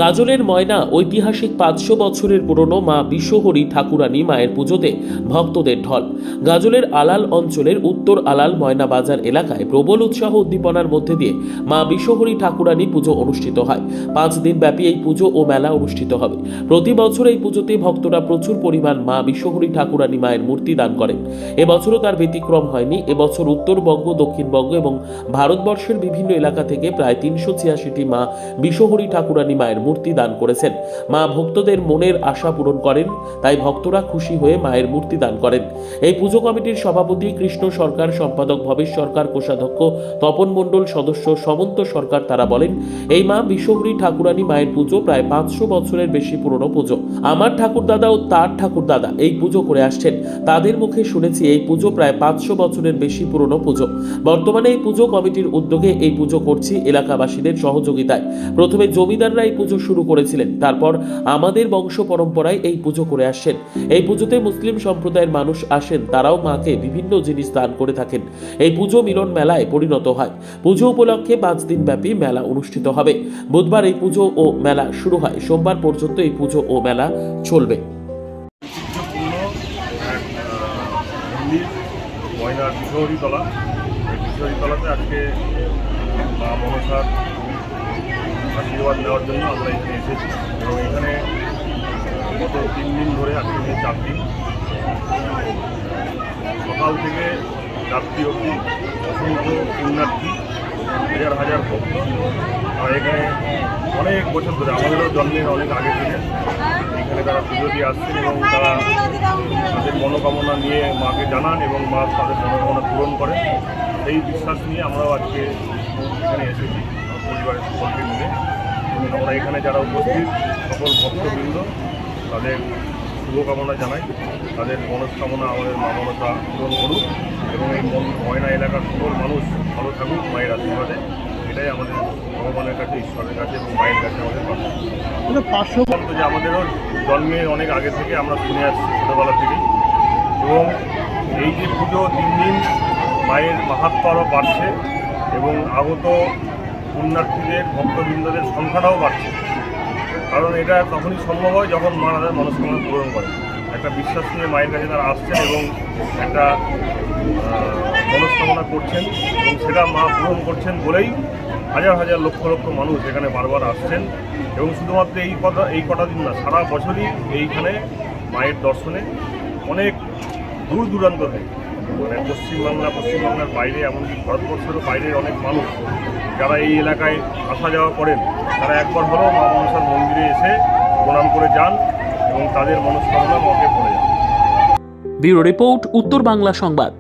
গাজলের ময়না ঐতিহাসিক 500 বছরের পুরনো মা বিশ্বহরী ঠাকুরানী মায়ের পুজোতে ভক্তদের ঢল। গাজলের আলাল অঞ্চলের উত্তর আলাল ময়না বাজার এলাকায় প্রবল উৎসাহ উদ্দীপনার মধ্যে দিয়ে মা বিশ্বহরী ঠাকুরানী পুজো অনুষ্ঠিত হয়। 5 দিন ব্যাপী এই পুজো ও মেলা অনুষ্ঠিত হবে। প্রতি বছর এই পুজোতে ভক্তরা প্রচুর পরিমাণ মা বিশ্বহরী ঠাকুরানী মায়ের মূর্তি দান করেন। এবছরও তার ব্যতিক্রম হয়নি। এবছর উত্তরবঙ্গ, দক্ষিণবঙ্গ এবং ভারতবর্ষের বিভিন্ন এলাকা থেকে প্রায় 386টি মা বিশ্বহরী ঠাকুরানী মায়ের মূর্তি দান করেছেন। মা ভক্তদের মনের আশা পূরণ করেন, তাই ভক্তরা খুশি হয়ে মায়ের মূর্তি দান করেন। এই পুজো কমিটির সভাপতি কৃষ্ণ সরকার, সম্পাদক ভবেশ সরকার, কোষাধ্যক্ষ তপন মণ্ডল, সদস্য সমন্ত সরকার তারা বলেন, এই মা বিশ্বহরী ঠাকুরানী মায়ের পুজো প্রায় 500 বছরের বেশি পুরনো পুজো। আমার ঠাকুরদাদা ও তার ঠাকুরদাদা এই পুজো করে আসছেন। তাদের মুখে শুনেছি এই পুজো প্রায় 500 বছরের বেশি পুরনো পুজো। বর্তমানে এই পুজো কমিটির উদ্যোগে এই পুজো করছি এলাকাবাসীদের সহযোগিতায়। প্রথমে জমিদাররা এই পুজো শুরু করেছিলেন, তারপর আমাদের বংশ পরম্পরায় এই পুজো করে আসছেন। এই পুজোতে মুসলিম সম্প্রদায়ের মানুষ আসেন, তারাও মাকে বিভিন্ন জিনিস দান করে থাকেন। এই পুজো মিলন মেলায় পরিণত হয়। পুজো উপলক্ষে 5 দিন ব্যাপী মেলা অনুষ্ঠিত হবে। বুধবার এই পুজো ও মেলা শুরু হয়, সোমবার পর্যন্ত এই পুজো ও মেলা চলবে। ময়নার বিশ্বহরীতলা, এই বিশ্বহরীতলাতে আজকে মা মনসার আশীর্বাদ নেওয়ার জন্য আমরা এখানে এসেছি এবং এখানে গত 3 দিন ধরে আজকে নিয়ে 4 দিন সকাল থেকে রাত্রি অবধি অসংখ্য পুণ্যার্থী, হাজার হাজার ভক্ত। আর এখানে অনেক বছর ধরে, আমাদেরও জন্মের অনেক আগে থেকে এখানে তারা পুজো দিয়ে আসছেন এবং তারা তাদের মনোকামনা নিয়ে মাকে জানান এবং মা তাদের মনোকামনা পূরণ করেন। সেই বিশ্বাস নিয়ে আমরাও আজকে এখানে এসেছি পরিবারের সকলকে মিলে। আমরা এখানে যারা উপস্থিত সকল ভক্তবৃন্দ তাদের শুভকামনা জানাই, তাদের মনস্কামনা আমাদের মা মনসা পূরণ করুক এবং এই ময়না এলাকার সকল মানুষ ভালো থাকুক মায়ের আশীর্বাদে। এটাই আমাদের ভগবানের কাছে, ঈশ্বরের কাছে এবং মায়ের কাছে আমাদের প্রার্থনা। যে আমাদেরও জন্মের অনেক আগে থেকে আমরা শুনে আসছি ছোটোবেলা থেকেই, এবং এই যে পুজো 3 দিন মায়ের মাহাত্ম্য আরও বাড়ছে এবং আগত পুণ্যার্থীদের ভক্তবৃন্দদের সংখ্যাটাও বাড়ছে। কারণ এটা তখনই সম্ভব হয় যখন মা তাদের মনস্কামনা পূরণ করে। একটা বিশ্বাস নিয়ে মায়ের কাছে তারা আসছেন এবং একটা মনস্কামনা করছেন এবং সেটা মা পূরণ করছেন বলেই হাজার হাজার লক্ষ লক্ষ মানুষ এখানে বারবার আসছেন। এবং শুধুমাত্র এই কটা দিন না, সারা বছরই এইখানে মায়ের দর্শনে অনেক দূর দূরান্ত থেকে, মানে পশ্চিমবাংলার বাইরে, এমনকি ভারতবর্ষেরও বাইরের অনেক মানুষ যারা এই এলাকায় আসা যাওয়া করেন, তারা একবার হলেও মা মনসার মন্দিরে এসে প্রণাম করে যান এবং তাদের মনস্কামনা মাকে বলে যান। ব্যুরো রিপোর্ট, উত্তর বাংলা সংবাদ।